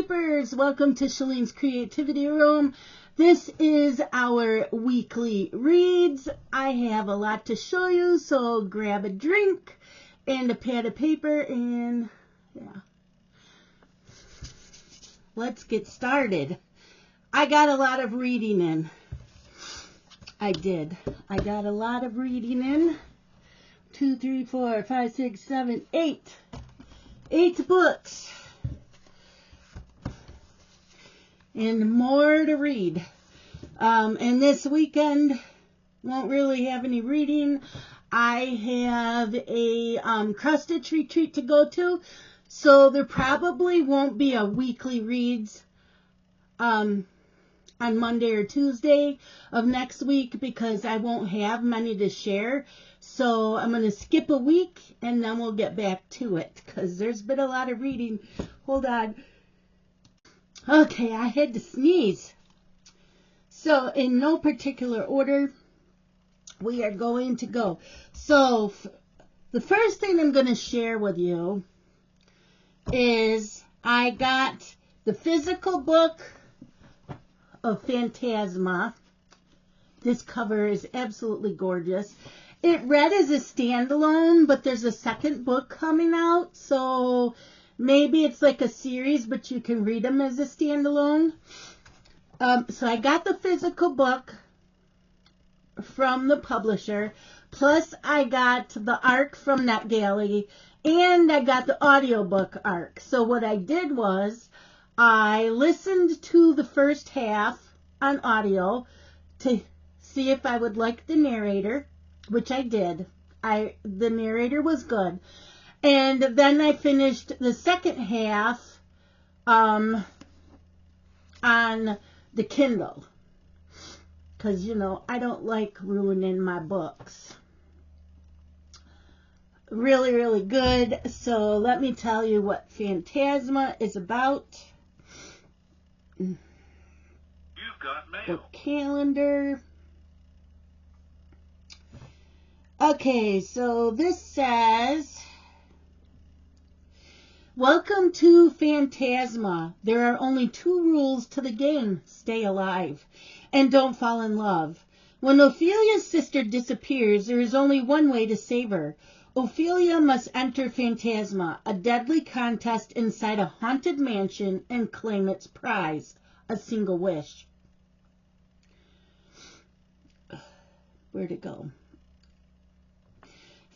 papers. Welcome to Shalene's Creativity Room. This is our weekly reads. I have a lot to show you, so grab a drink and a pad of paper and let's get started. I got a lot of reading in. I did. I got a lot of reading in. 2, 3, 4, 5, 6, 7, 8. 8 books. And more to read. And this weekend won't really have any reading. I have a cross-stitch retreat to go to, so there probably won't be a weekly reads on Monday or Tuesday of next week because I won't have many to share. So I'm going to skip a week and then we'll get back to it because there's been a lot of reading. Hold on. Okay, I had to sneeze. So in no particular order, we are going to go. So the first thing I'm going to share with you is I got the physical book of Phantasma. This cover is absolutely gorgeous. It read as a standalone, but there's a second book coming out, so maybe it's like a series, but you can read them as a standalone. So I got the physical book from the publisher, plus I got the ARC from NetGalley, and I got the audiobook ARC. So what I did was I listened to the first half on audio to see if I would like the narrator, which I did. The narrator was good. And then I finished the second half on the Kindle. Because, I don't like ruining my books. Really, really good. So let me tell you what Phantasma is about. You've got mail. Book calendar. Okay, so this says, welcome to Phantasma. There are only 2 rules to the game. Stay alive and don't fall in love. When Ophelia's sister disappears, there is only one way to save her. Ophelia must enter Phantasma, a deadly contest inside a haunted mansion, and claim its prize, a single wish. Where'd it go?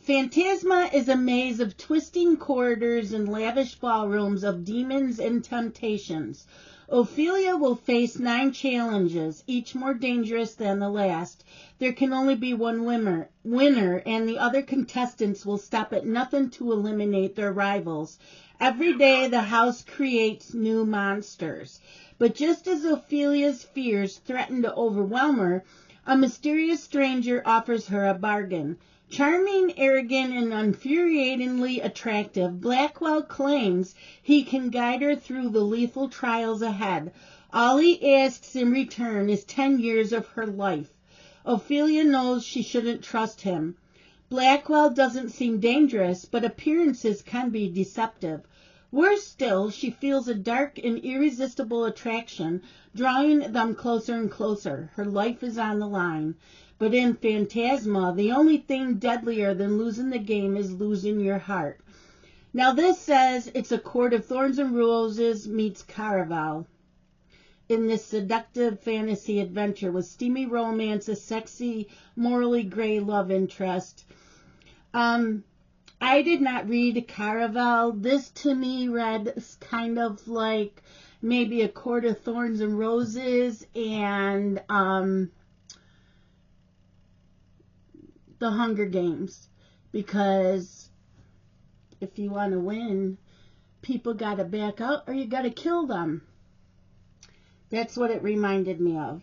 Phantasma is a maze of twisting corridors and lavish ballrooms of demons and temptations. Ophelia will face 9 challenges, each more dangerous than the last. There can only be one winner, and the other contestants will stop at nothing to eliminate their rivals. Every day the house creates new monsters. But just as Ophelia's fears threaten to overwhelm her, a mysterious stranger offers her a bargain. Charming, arrogant, and infuriatingly attractive, Blackwell claims he can guide her through the lethal trials ahead. All he asks in return is 10 years of her life. Ophelia knows she shouldn't trust him. Blackwell doesn't seem dangerous, but appearances can be deceptive. Worse still, she feels a dark and irresistible attraction, drawing them closer and closer. Her life is on the line. But in Phantasma, the only thing deadlier than losing the game is losing your heart. Now this says it's a Court of Thorns and Roses meets Caraval. In this seductive fantasy adventure with steamy romance, a sexy, morally gray love interest. I did not read Caraval. This to me read kind of like maybe a Court of Thorns and Roses and The Hunger Games, because if you want to win, people got to back out or you got to kill them. That's what it reminded me of.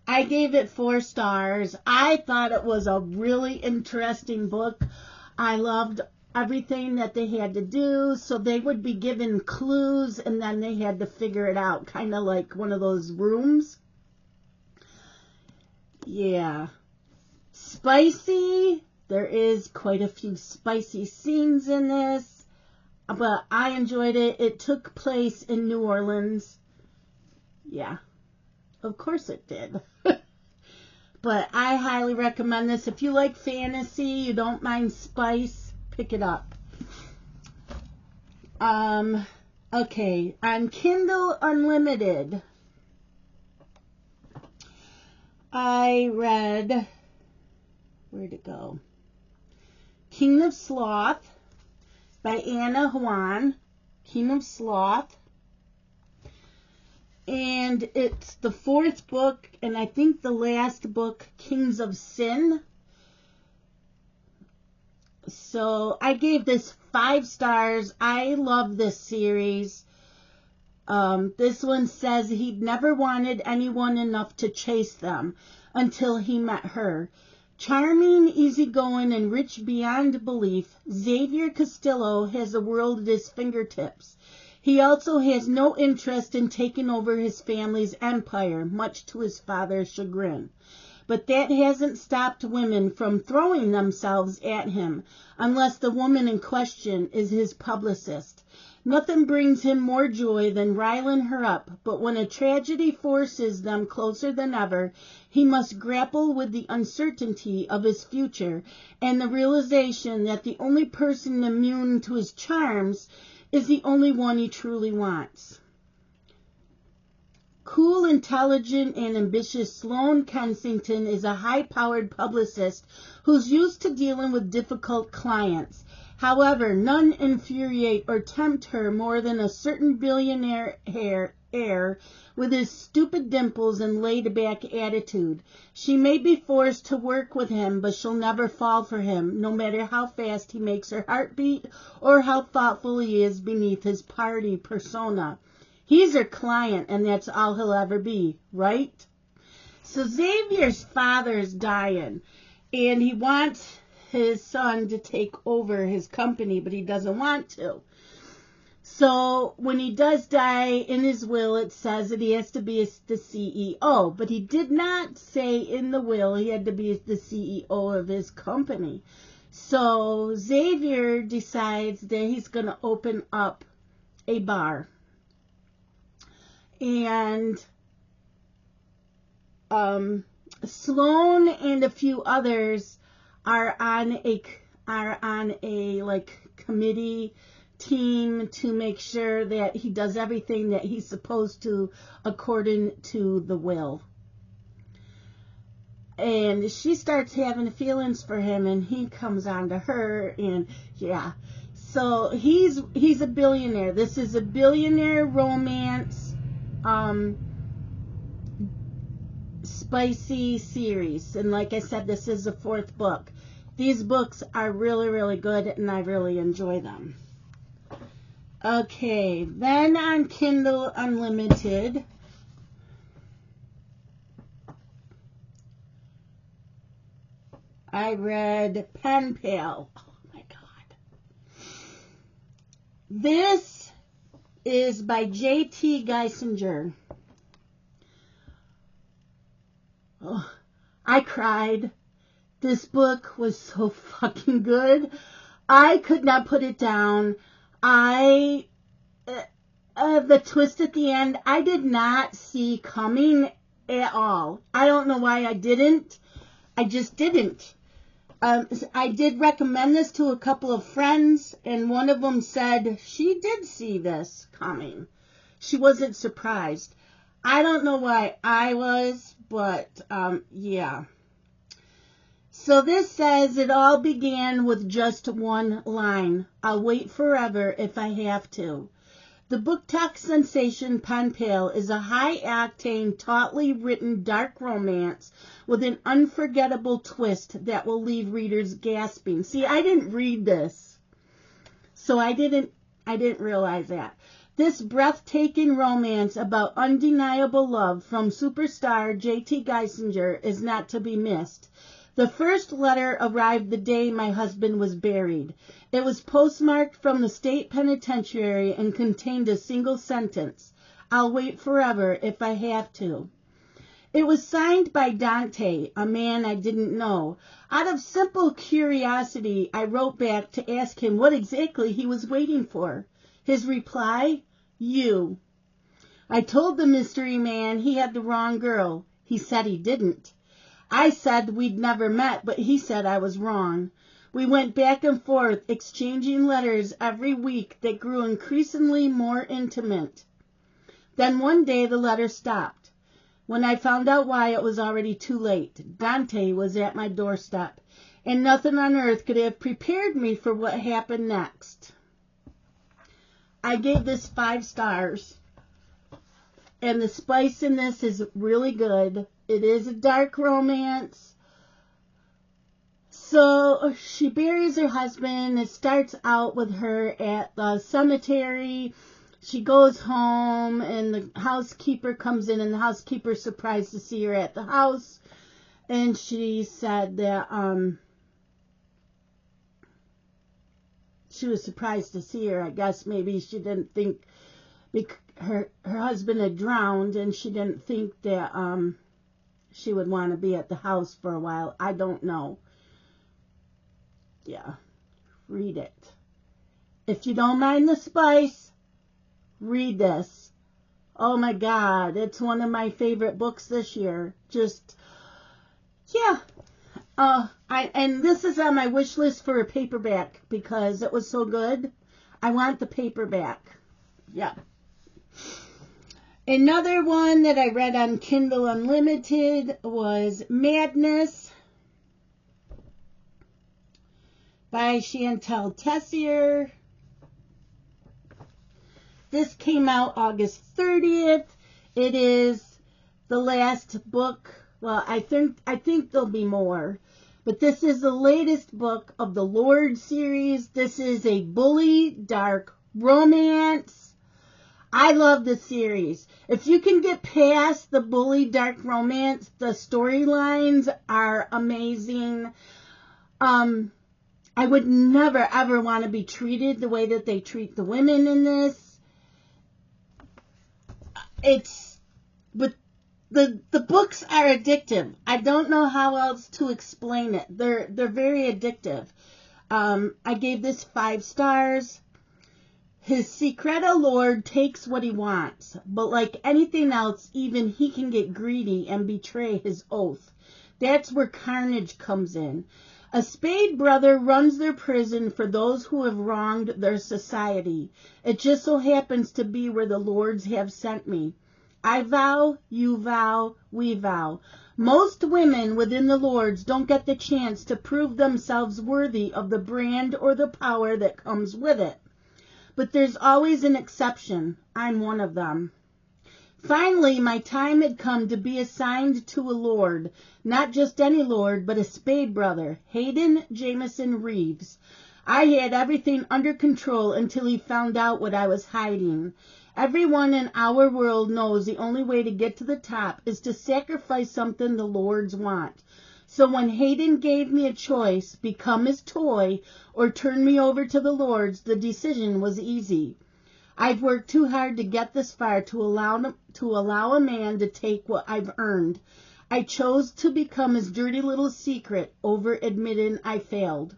I gave it 4 stars. I thought it was a really interesting book. I loved everything that they had to do. So they would be given clues and then they had to figure it out, kind of like one of those rooms. Yeah. Spicy. There is quite a few spicy scenes in this. but I enjoyed it. It took place in New Orleans. Yeah, of course it did. But I highly recommend this. If you like fantasy, you don't mind spice, pick it up. Okay, on Kindle Unlimited, I read, where'd it go? King of Sloth by Anna Huan. King of Sloth. And it's the 4th book, and I think the last book, Kings of Sin. So I gave this 5 stars. I love this series. This one says he'd never wanted anyone enough to chase them until he met her. Charming, easygoing, and rich beyond belief, Xavier Castillo has the world at his fingertips. He also has no interest in taking over his family's empire, much to his father's chagrin. But that hasn't stopped women from throwing themselves at him, unless the woman in question is his publicist. Nothing brings him more joy than riling her up, but when a tragedy forces them closer than ever, he must grapple with the uncertainty of his future and the realization that the only person immune to his charms is the only one he truly wants. Cool, intelligent, and ambitious Sloane Kensington is a high-powered publicist who's used to dealing with difficult clients. However, none infuriate or tempt her more than a certain billionaire heir with his stupid dimples and laid-back attitude. She may be forced to work with him, but she'll never fall for him, no matter how fast he makes her heart beat or how thoughtful he is beneath his party persona. He's her client, and that's all he'll ever be, right? So Xavier's father's dying, and he wants his son to take over his company, but he doesn't want to. So when he does die, in his will it says that he has to be the CEO, but he did not say in the will he had to be the CEO of his company. So Xavier decides that he's going to open up a bar. And Sloane and a few others are on a like committee team to make sure that he does everything that he's supposed to according to the will. And she starts having feelings for him, and he comes on to her, and yeah. So he's a billionaire. This is a billionaire romance spicy series, and like I said, this is the 4th book. These books are really, really good, and I really enjoy them. Okay, then on Kindle Unlimited, I read Pen Pal. Oh my God. This is by J.T. Geisinger. Oh, I cried. This book was so fucking good. I could not put it down. The twist at the end, I did not see coming at all. I don't know why I didn't. I just didn't. I did recommend this to a couple of friends, and one of them said she did see this coming. She wasn't surprised. I don't know why I was, but yeah. So this says it all began with just one line. I'll wait forever if I have to. The BookTok sensation Pen Pal is a high-octane, tautly written dark romance with an unforgettable twist that will leave readers gasping. See, I didn't read this, so I didn't realize that. This breathtaking romance about undeniable love from superstar J.T. Geisinger is not to be missed. The first letter arrived the day my husband was buried. It was postmarked from the state penitentiary and contained a single sentence. I'll wait forever if I have to. It was signed by Dante, a man I didn't know. Out of simple curiosity, I wrote back to ask him what exactly he was waiting for. His reply, you. I told the mystery man he had the wrong girl. He said he didn't. I said we'd never met, but he said I was wrong. We went back and forth, exchanging letters every week that grew increasingly more intimate. Then one day the letter stopped. When I found out why, it was already too late. Dante was at my doorstep, and nothing on earth could have prepared me for what happened next. I gave this 5 stars, and the spice in this is really good. It is a dark romance. So she buries her husband. It starts out with her at the cemetery. She goes home, and the housekeeper comes in, and the housekeeper's surprised to see her at the house. And she said that she was surprised to see her. I guess maybe she didn't think her husband had drowned, and she didn't think that she would want to be at the house for a while. I don't know. Yeah, read it. If you don't mind the spice, read this. Oh my God, it's one of my favorite books this year. Just, yeah. And this is on my wish list for a paperback because it was so good. I want the paperback. Yeah. Another one that I read on Kindle Unlimited was Madness by Chantal Tessier. This came out August 30th. It is the last book. Well, I think there'll be more. But this is the latest book of the Lord series. This is a bully dark romance. I love the series. If you can get past the bully dark romance, the storylines are amazing. I would never ever want to be treated the way that they treat the women in this. But the books are addictive. I don't know how else to explain it. They're very addictive. I gave this 5 stars. His secreto lord takes what he wants, but like anything else, even he can get greedy and betray his oath. That's where carnage comes in. A spade brother runs their prison for those who have wronged their society. It just so happens to be where the lords have sent me. I vow, you vow, we vow. Most women within the lords don't get the chance to prove themselves worthy of the brand or the power that comes with it. But there's always an exception. I'm one of them. Finally, my time had come to be assigned to a lord. Not just any lord, but a spade brother, Hayden Jameson Reeves. I had everything under control until he found out what I was hiding. Everyone in our world knows the only way to get to the top is to sacrifice something the lords want. So when Hayden gave me a choice, become his toy or turn me over to the lords, the decision was easy. I've worked too hard to get this far to allow a man to take what I've earned. I chose to become his dirty little secret over admitting I failed.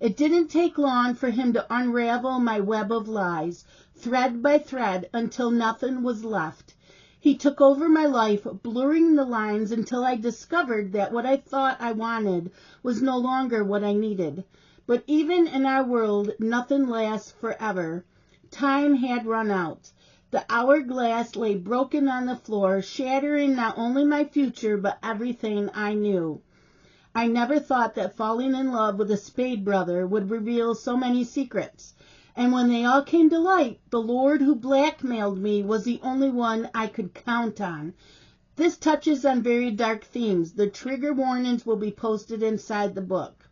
It didn't take long for him to unravel my web of lies, thread by thread, until nothing was left. He took over my life, blurring the lines until I discovered that what I thought I wanted was no longer what I needed. But even in our world, nothing lasts forever. Time had run out. The hourglass lay broken on the floor, shattering not only my future, but everything I knew. I never thought that falling in love with a spade brother would reveal so many secrets. And when they all came to light, the lord who blackmailed me was the only one I could count on. This touches on very dark themes. The trigger warnings will be posted inside the book.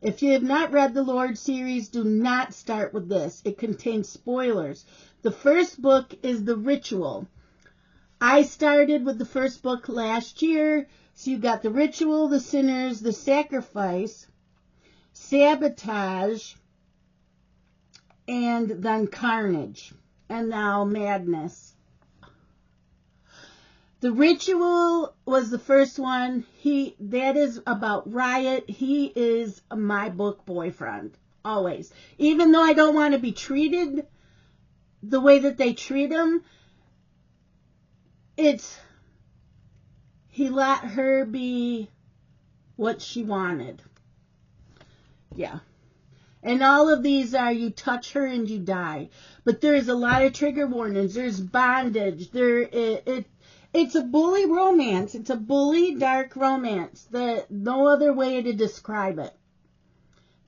If you have not read the Lord series, do not start with this. It contains spoilers. The first book is The Ritual. I started with the first book last year. So you got The Ritual, The Sinners, The Sacrifice, Sabotage, and then Carnage, and now Madness. The Ritual was the first one. That is about Riot. He is my book boyfriend. Always. Even though I don't want to be treated the way that they treat him, he let her be what she wanted. Yeah. And all of these are you touch her and you die. But there's a lot of trigger warnings. There's bondage. It's a bully romance. It's a bully dark romance. No other way to describe it.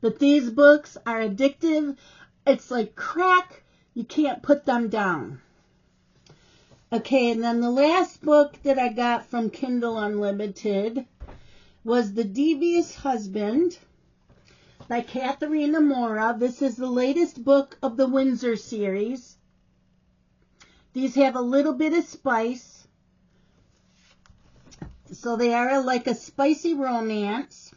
But these books are addictive. It's like crack. You can't put them down. Okay, and then the last book that I got from Kindle Unlimited was The Devious Husband by Katharina Mora. This is the latest book of the Windsor series. These have a little bit of spice. So they are like a spicy romance.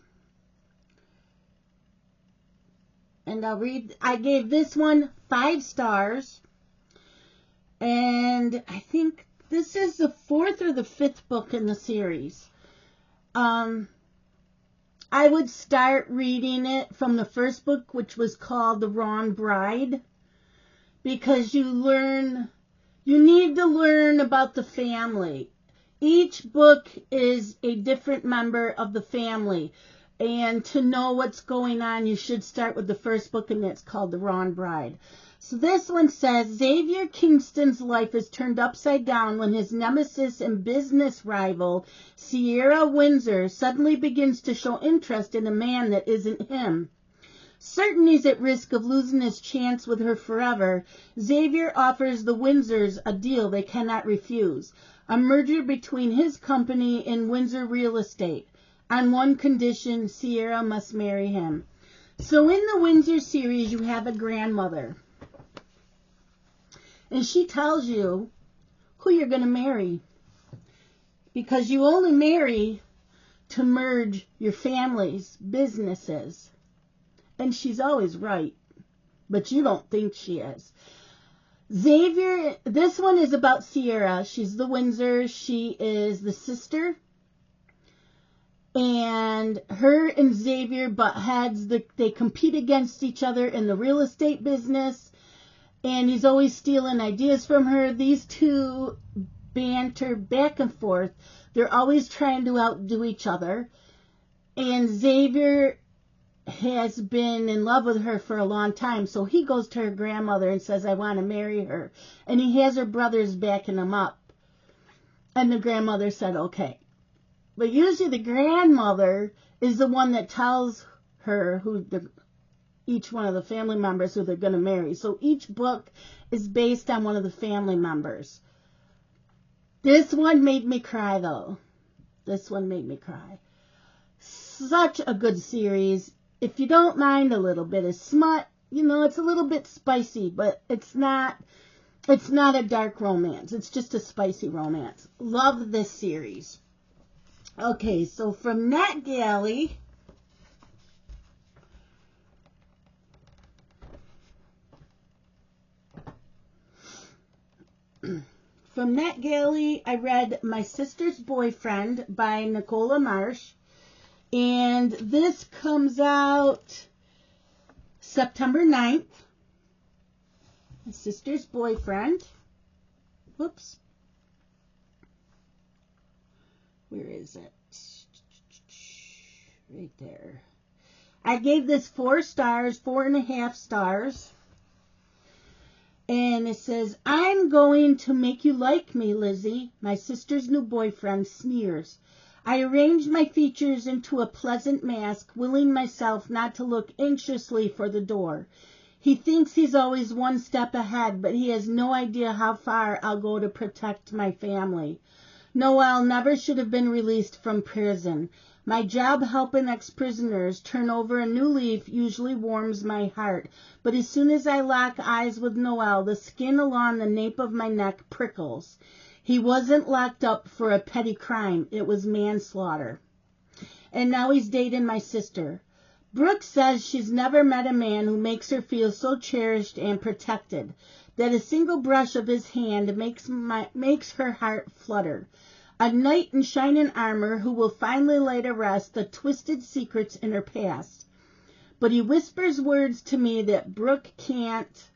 And I gave this one 5 stars. And I think this is the 4th or the 5th book in the series. I would start reading it from the first book, which was called The Wrong Bride, because you need to learn about the family. Each book is a different member of the family. And to know what's going on, you should start with the first book, and it's called The Wrong Bride. So this one says, Xavier Kingston's life is turned upside down when his nemesis and business rival, Sierra Windsor, suddenly begins to show interest in a man that isn't him. Certain he's at risk of losing his chance with her forever, Xavier offers the Windsors a deal they cannot refuse, a merger between his company and Windsor Real Estate. On one condition, Sierra must marry him. So in the Windsor series, you have a grandmother. And she tells you who you're going to marry. Because you only marry to merge your family's businesses. And she's always right. But you don't think she is. Xavier, this one is about Sierra. She's the Windsor. She is the sister. And her and Xavier butt heads. They compete against each other in the real estate business. And he's always stealing ideas from her. These two banter back and forth. They're always trying to outdo each other. And Xavier has been in love with her for a long time. So he goes to her grandmother and says, I want to marry her. And he has her brothers backing him up. And the grandmother said, okay. But usually the grandmother is the one that tells her each one of the family members who they're going to marry. So each book is based on one of the family members. This one made me cry, though. This one made me cry. Such a good series. If you don't mind a little bit of smut, it's a little bit spicy, but it's not a dark romance. It's just a spicy romance. Love this series. Okay, so from NetGalley, I read My Sister's Boyfriend by Nicola Marsh. And this comes out September 9th. My Sister's Boyfriend. Whoops. Where is it? Right there. I gave this 4 stars, 4.5 stars. And it says, I'm going to make you like me, Lizzie. My sister's new boyfriend sneers. I arranged my features into a pleasant mask, willing myself not to look anxiously for the door. He thinks he's always one step ahead, but he has no idea how far I'll go to protect my family. Noel never should have been released from prison. My job helping ex-prisoners turn over a new leaf usually warms my heart, but as soon as I lock eyes with Noel, the skin along the nape of my neck prickles. He wasn't locked up for a petty crime. It was manslaughter. And now he's dating my sister. Brooke says she's never met a man who makes her feel so cherished and protected, that a single brush of his hand makes her heart flutter. a knight in shining armor who will finally lay to rest the twisted secrets in her past. But he whispers words to me that Brooke can't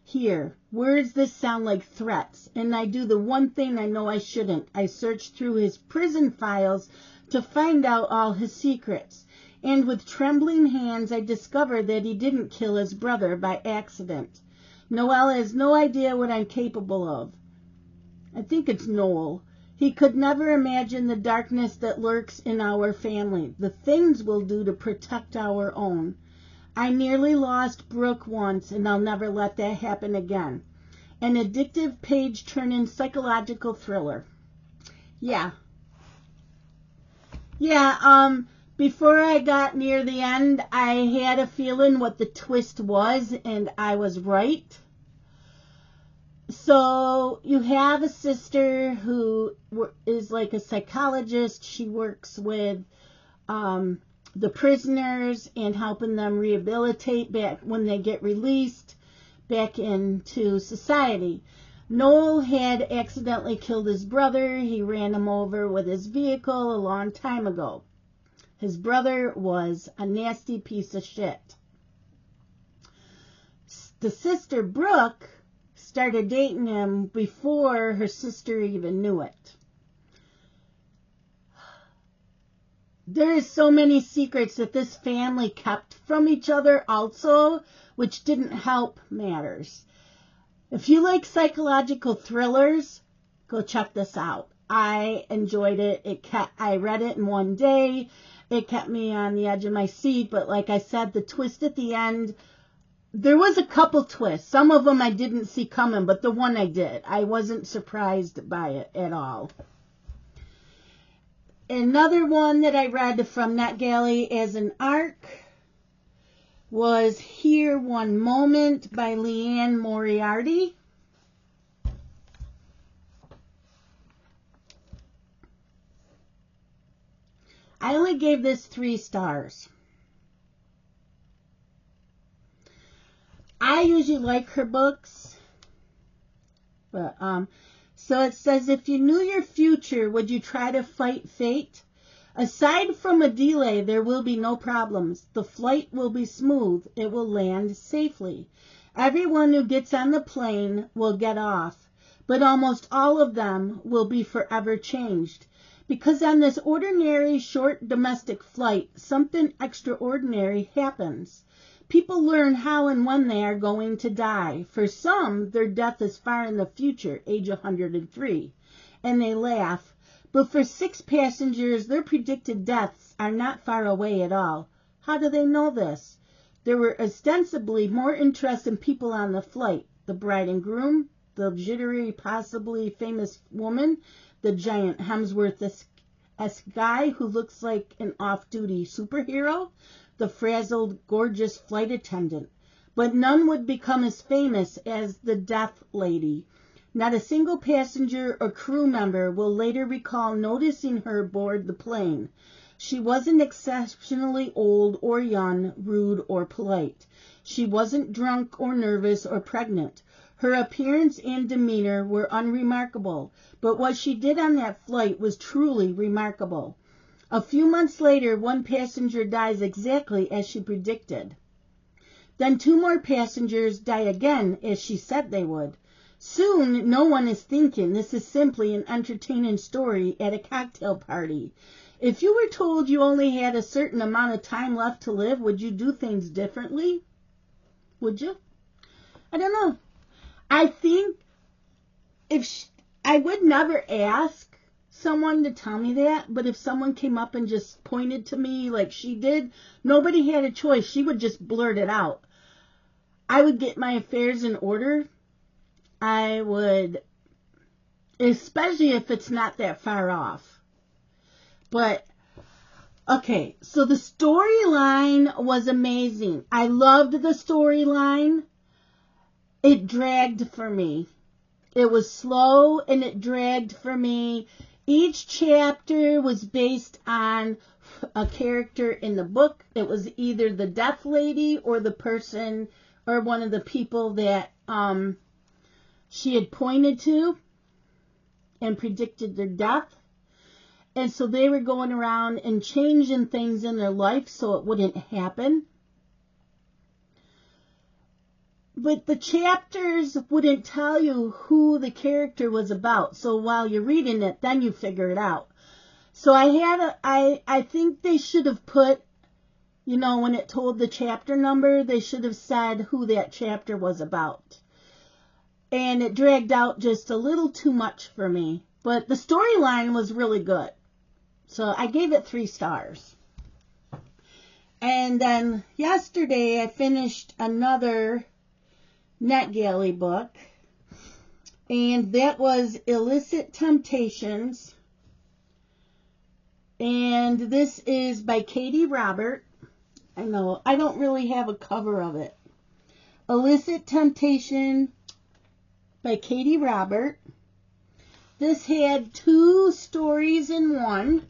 hear, words that sound like threats, and I do the one thing I know I shouldn't. I search through his prison files to find out all his secrets, and with trembling hands I discover that he didn't kill his brother by accident. Noel has no idea what I'm capable of. I think it's Noel. He could never imagine the darkness that lurks in our family, the things we'll do to protect our own. I nearly lost Brooke once, and I'll never let that happen again. An addictive, page-turning psychological thriller. Yeah, before I got near the end, I had a feeling what the twist was, and I was right. So you have a sister who is like a psychologist. She works with the prisoners and helping them rehabilitate back when they get released back into society. Noel had accidentally killed his brother. He ran him over with his vehicle a long time ago. His brother was a nasty piece of shit. The sister, Brooke, started dating him before her sister even knew it. There is so many secrets that this family kept from each other also, which didn't help matters. If you like psychological thrillers, go check this out. I enjoyed it. I read it in one day. It kept me on the edge of my seat, but like I said, the twist at the end, there was a couple twists. Some of them I didn't see coming, but the one I did. I wasn't surprised by it at all. Another one that I read from NetGalley as an ARC was Here One Moment by Leanne Moriarty. I only gave this 3 stars. I usually like her books, but so it says, if you knew your future, would you try to fight fate? Aside from a delay, there will be no problems. The flight will be smooth. It will land safely. Everyone who gets on the plane will get off, but almost all of them will be forever changed. Because on this ordinary short domestic flight, something extraordinary happens. People learn how and when they are going to die. For some, their death is far in the future, age 103, and they laugh. But for 6 passengers, their predicted deaths are not far away at all. How do they know this? There were ostensibly more interesting people on the flight. The bride and groom, the jittery, possibly famous woman, the giant Hemsworth-esque guy who looks like an off-duty superhero, the frazzled, gorgeous flight attendant. But none would become as famous as the death lady. Not a single passenger or crew member will later recall noticing her aboard the plane. She wasn't exceptionally old or young, rude or polite. She wasn't drunk or nervous or pregnant. Her appearance and demeanor were unremarkable, but what she did on that flight was truly remarkable. A few months later, one passenger dies exactly as she predicted. Then 2 more passengers die again, as she said they would. Soon, no one is thinking this is simply an entertaining story at a cocktail party. If you were told you only had a certain amount of time left to live, would you do things differently? Would you? I don't know. I think I would never ask someone to tell me that, but if someone came up and just pointed to me like she did, nobody had a choice. She would just blurt it out. I would get my affairs in order. I would, especially if it's not that far off. But, okay, so the storyline was amazing. I loved the storyline. It dragged for me. It was slow and it dragged for me. Each chapter was based on a character in the book. It was either the death lady or the person or one of the people that she had pointed to and predicted their death. And so they were going around and changing things in their life so it wouldn't happen. But the chapters wouldn't tell you who the character was about. So while you're reading it, then you figure it out. So I think they should have put, you know, when it told the chapter number, they should have said who that chapter was about. And it dragged out just a little too much for me. But the storyline was really good. So I gave it 3 stars. And then yesterday I finished another NetGalley book. And that was Illicit Temptations. And this is by Katie Robert. I know, I don't really have a cover of it. Illicit Temptation by Katie Robert. This had 2 stories in one.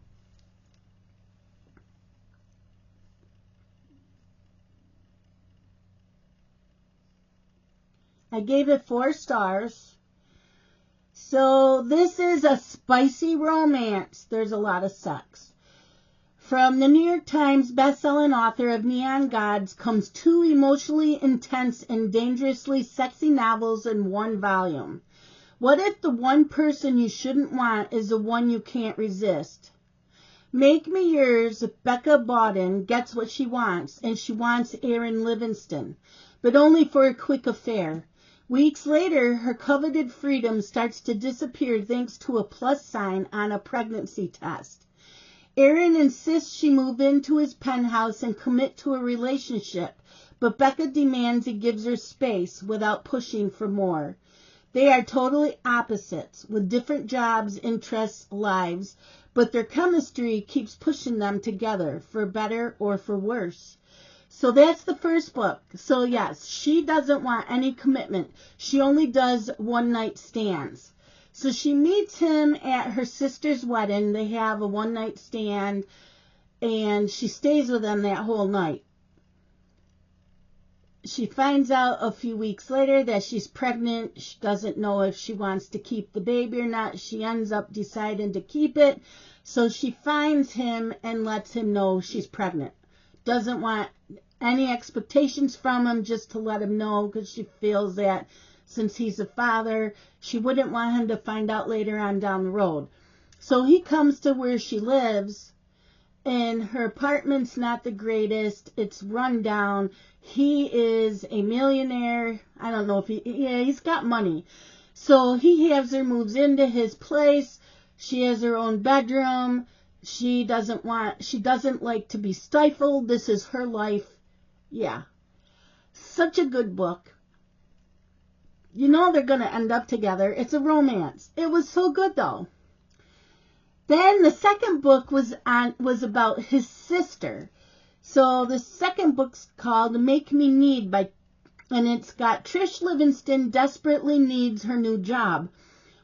I gave it 4 stars. So this is a spicy romance. There's a lot of sex. From the New York Times bestselling author of Neon Gods comes 2 emotionally intense and dangerously sexy novels in one volume. What if the one person you shouldn't want is the one you can't resist? Make Me Yours, Becca Bawden gets what she wants, and she wants Aaron Livingston, but only for a quick affair. Weeks later, her coveted freedom starts to disappear thanks to a plus sign on a pregnancy test. Aaron insists she move into his penthouse and commit to a relationship, but Becca demands he gives her space without pushing for more. They are totally opposites, with different jobs, interests, lives, but their chemistry keeps pushing them together, for better or for worse. So that's the first book. So yes, she doesn't want any commitment. She only does one-night stands. So she meets him at her sister's wedding. They have a one-night stand, and she stays with him that whole night. She finds out a few weeks later that she's pregnant. She doesn't know if she wants to keep the baby or not. She ends up deciding to keep it. So she finds him and lets him know she's pregnant. Doesn't want any expectations from him, just to let him know, because she feels that since he's a father, she wouldn't want him to find out later on down the road. So he comes to where she lives, and her apartment's not the greatest. It's run down. He is a millionaire. I don't know if he's got money. So he has her, moves into his place. She has her own bedroom. She doesn't like to be stifled. This is her life. Yeah. Such a good book. You know they're going to end up together. It's a romance. It was so good though. Then the second book was about his sister. So the second book's called Make Me Need and it's got Trish Livingston desperately needs her new job,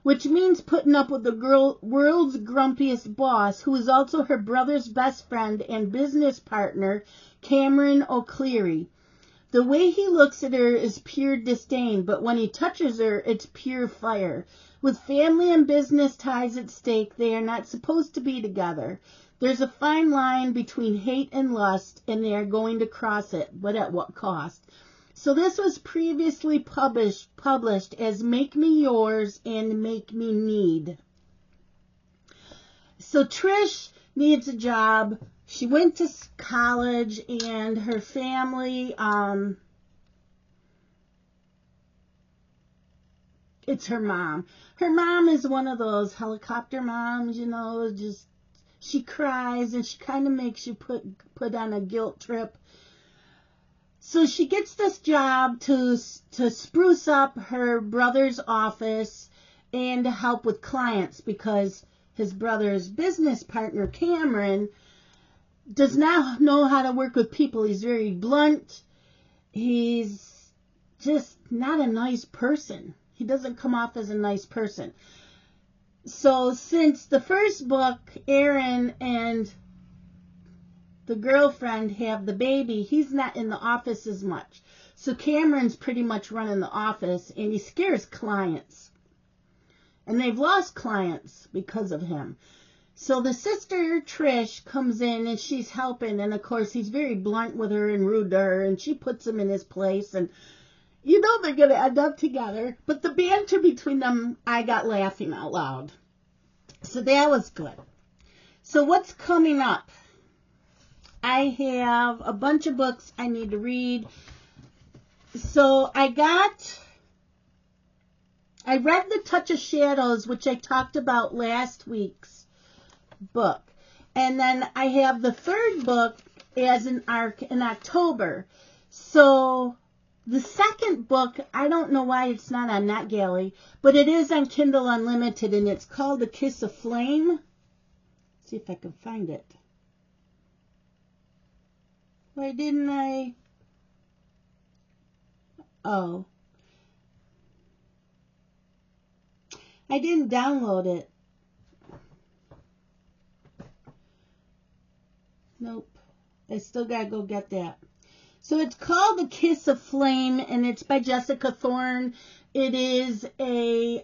which means putting up with the world's grumpiest boss, who is also her brother's best friend and business partner, Cameron O'Cleary. The way he looks at her is pure disdain, but when he touches her, it's pure fire. With family and business ties at stake, they are not supposed to be together. There's a fine line between hate and lust, and they are going to cross it, but at what cost? So this was previously published as Make Me Yours and Make Me Need. So Trish needs a job. She went to college, and her family, it's her mom. Her mom is one of those helicopter moms, you know, just she cries and she kind of makes you put on a guilt trip. So she gets this job to spruce up her brother's office and to help with clients, because his brother's business partner, Cameron, does not know how to work with people. He's very blunt. He's just not a nice person. He doesn't come off as a nice person. So since the first book, Aaron and the girlfriend have the baby, he's not in the office as much. So Cameron's pretty much running the office, and he scares clients. And they've lost clients because of him. So the sister, Trish, comes in and she's helping. And, of course, he's very blunt with her and rude to her. And she puts him in his place. And you know they're going to end up together. But the banter between them, I got laughing out loud. So that was good. So what's coming up? I have a bunch of books I need to read. So I read The Touch of Shadows, which I talked about last week's book. And then I have the third book as an arc in October. So the second book, I don't know why it's not on NetGalley, but it is on Kindle Unlimited, and it's called A Kiss of Flame. Let's see if I can find it. Why didn't I? Oh. I didn't download it. Nope. I still gotta go get that. So it's called A Kiss of Flame, and it's by Jessica Thorne. It is a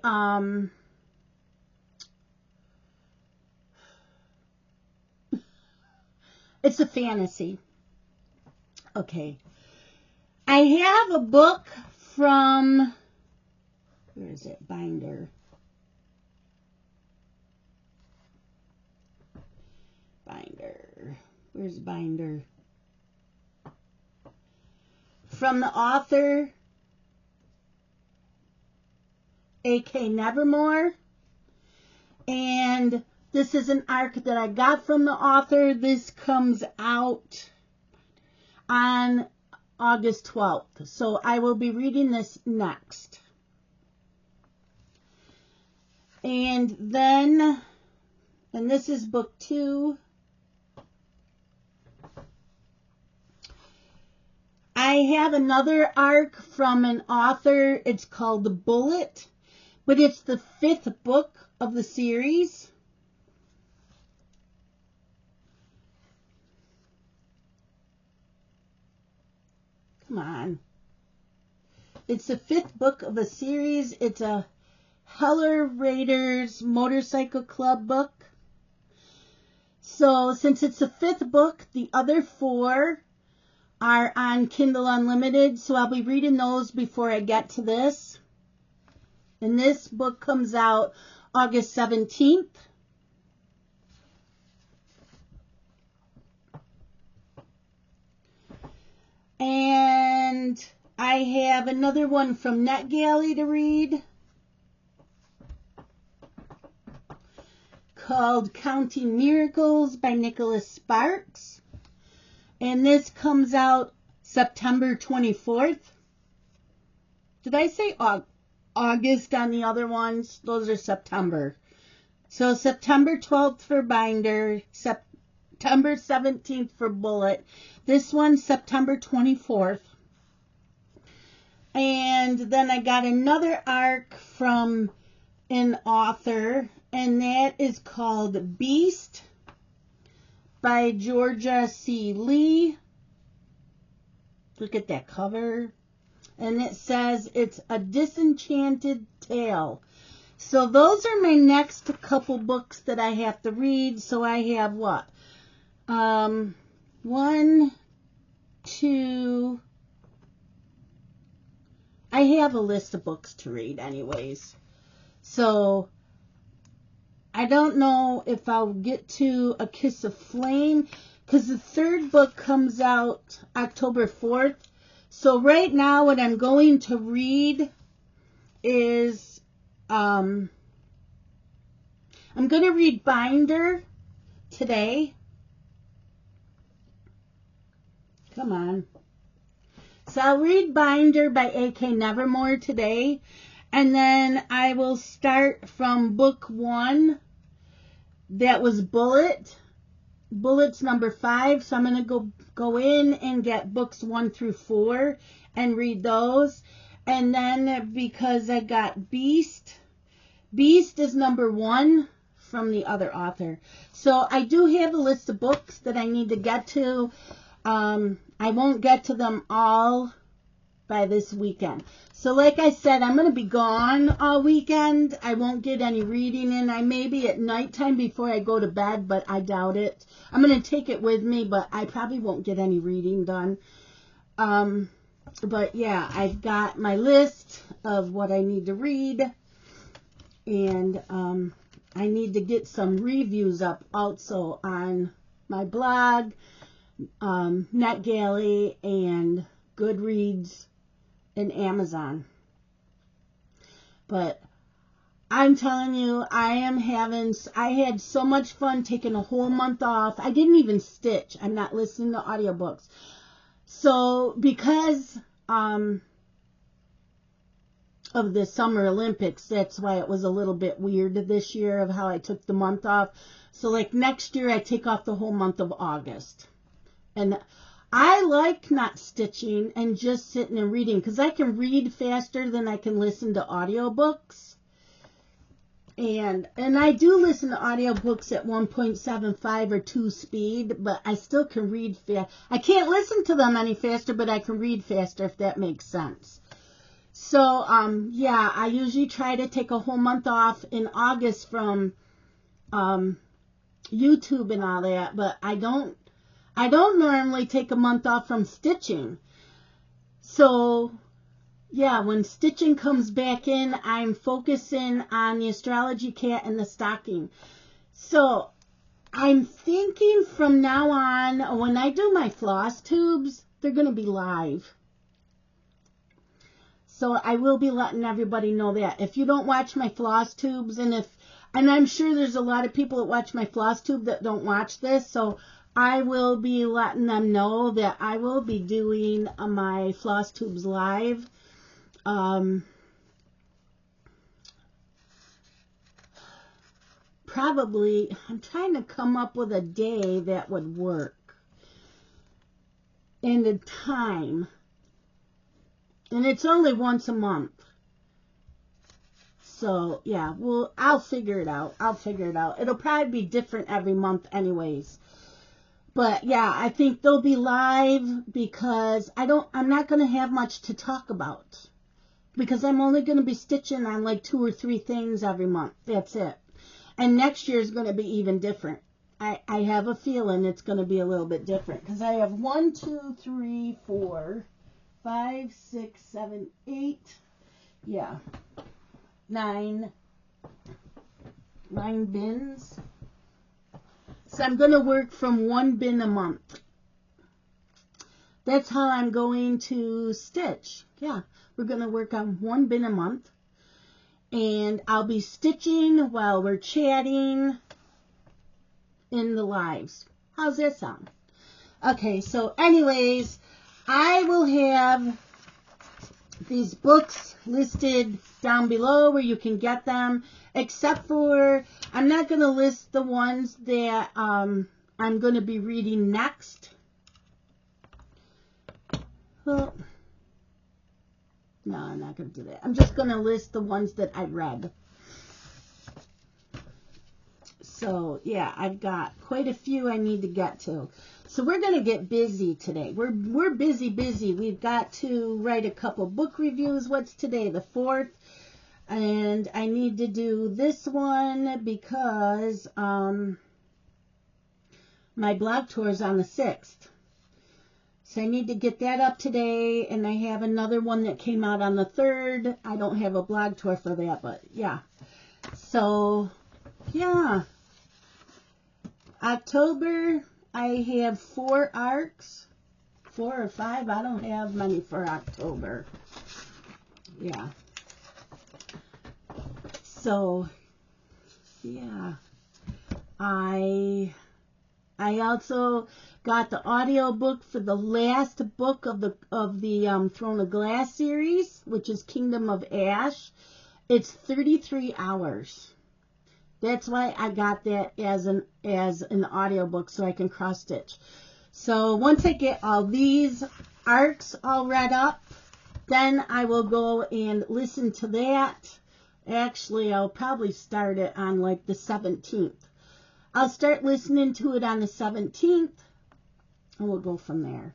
it's a fantasy. Okay. I have a book from, where is it? Binder. Where's Binder? From the author A.K. Nevermore. And this is an arc that I got from the author. This comes out on August 12th. So I will be reading this next. And then, and this is book 2. I have another arc from an author. It's called The Bullet, but it's the 5th book of the series. Come on. It's the 5th book of a series. It's a Heller Raiders Motorcycle Club book. So since it's the 5th book, the other 4 are on Kindle Unlimited, so I'll be reading those before I get to this. And this book comes out August 17th. And I have another one from NetGalley to read called Counting Miracles by Nicholas Sparks. And this comes out September 24th. Did I say August on the other ones? Those are September. So September 12th for Binder, September 17th for Bullet. This one's September 24th. And then I got another arc from an author, and that is called Beast by Georgia C. Lee. Look at that cover. And it says it's a disenchanted tale. So those are my next couple books that I have to read. So I have what? 1, 2. I have a list of books to read anyways. So I don't know if I'll get to A Kiss of Flame, because the 3rd book comes out October 4th. So right now what I'm going to read is, I'm going to read Binder today. Come on. So I'll read Binder by A.K. Nevermore today. And then I will start from book 1. That was Bullet. Bullet's number 5. So I'm going to go in and get books 1 through 4 and read those. And then because I got Beast. Beast is number 1 from the other author. So I do have a list of books that I need to get to. I won't get to them all by this weekend. So like I said, I'm going to be gone all weekend. I won't get any reading in. I may be at nighttime before I go to bed, but I doubt it. I'm going to take it with me, but I probably won't get any reading done. But yeah, I've got my list of what I need to read, and I need to get some reviews up also on my blog, NetGalley, and Goodreads, and Amazon. But I'm telling you, I had so much fun taking a whole month off. I didn't even stitch. I'm not listening to audiobooks. So because of the Summer Olympics, that's why it was a little bit weird this year of how I took the month off. So like next year I take off the whole month of August. And I like not stitching and just sitting and reading because I can read faster than I can listen to audiobooks. And I do listen to audiobooks at 1.75 or 2 speed, but I still can read fast. I can't listen to them any faster, but I can read faster, if that makes sense. So, yeah, I usually try to take a whole month off in August from YouTube and all that, but I don't normally take a month off from stitching. So, yeah, when stitching comes back in, I'm focusing on the astrology cat and the stocking. So, I'm thinking from now on, when I do my floss tubes, they're going to be live. So, I will be letting everybody know that. If you don't watch my floss tubes, and I'm sure there's a lot of people that watch my floss tube that don't watch this, so I will be letting them know that I will be doing my floss tubes live. Probably, I'm trying to come up with a day that would work and a time. And it's only once a month. So, yeah, well, I'll figure it out. It'll probably be different every month anyways. But yeah, I think they'll be live because I'm not going to have much to talk about. Because I'm only going to be stitching on like 2 or 3 things every month. That's it. And next year is going to be even different. I have a feeling it's going to be a little bit different. Because I have 1, 2, 3, 4, 5, 6, 7, 8. Yeah. 9 bins. So I'm going to work from 1 bin a month. That's how I'm going to stitch. Yeah, we're going to work on 1 bin a month. And I'll be stitching while we're chatting in the lives. How's that sound? Okay, so anyways, I will have these books listed down below where you can get them, except for I'm not going to list the ones that I'm going to be reading next. Well, no, I'm not going to do that. I'm just going to list the ones that I read. So, yeah, I've got quite a few I need to get to. So we're going to get busy today. We're busy. We've got to write a couple book reviews. What's today? The 4th. And I need to do this one because my blog tour is on the 6th. So I need to get that up today. And I have another one that came out on the 3rd. I don't have a blog tour for that, but yeah. So, yeah. October, I have 4 arcs. 4 or 5. I don't have many for October. Yeah. So, yeah. I also got the audio book for the last book of the Throne of Glass series, which is Kingdom of Ash. It's 33 hours. That's why I got that as an audiobook so I can cross stitch. So once I get all these arcs all read up, then I will go and listen to that. Actually, I'll probably start it on like the 17th. I'll start listening to it on the 17th, and we'll go from there.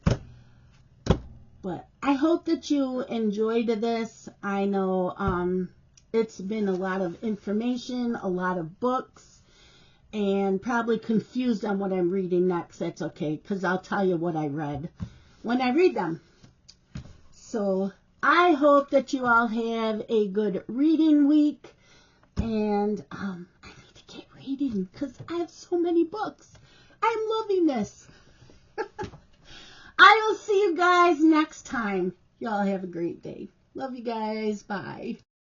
But I hope that you enjoyed this. I know it's been a lot of information, a lot of books, and probably confused on what I'm reading next. That's okay, because I'll tell you what I read when I read them. So I hope that you all have a good reading week. And I need to get reading because I have so many books. I'm loving this. I will see you guys next time. Y'all have a great day. Love you guys. Bye.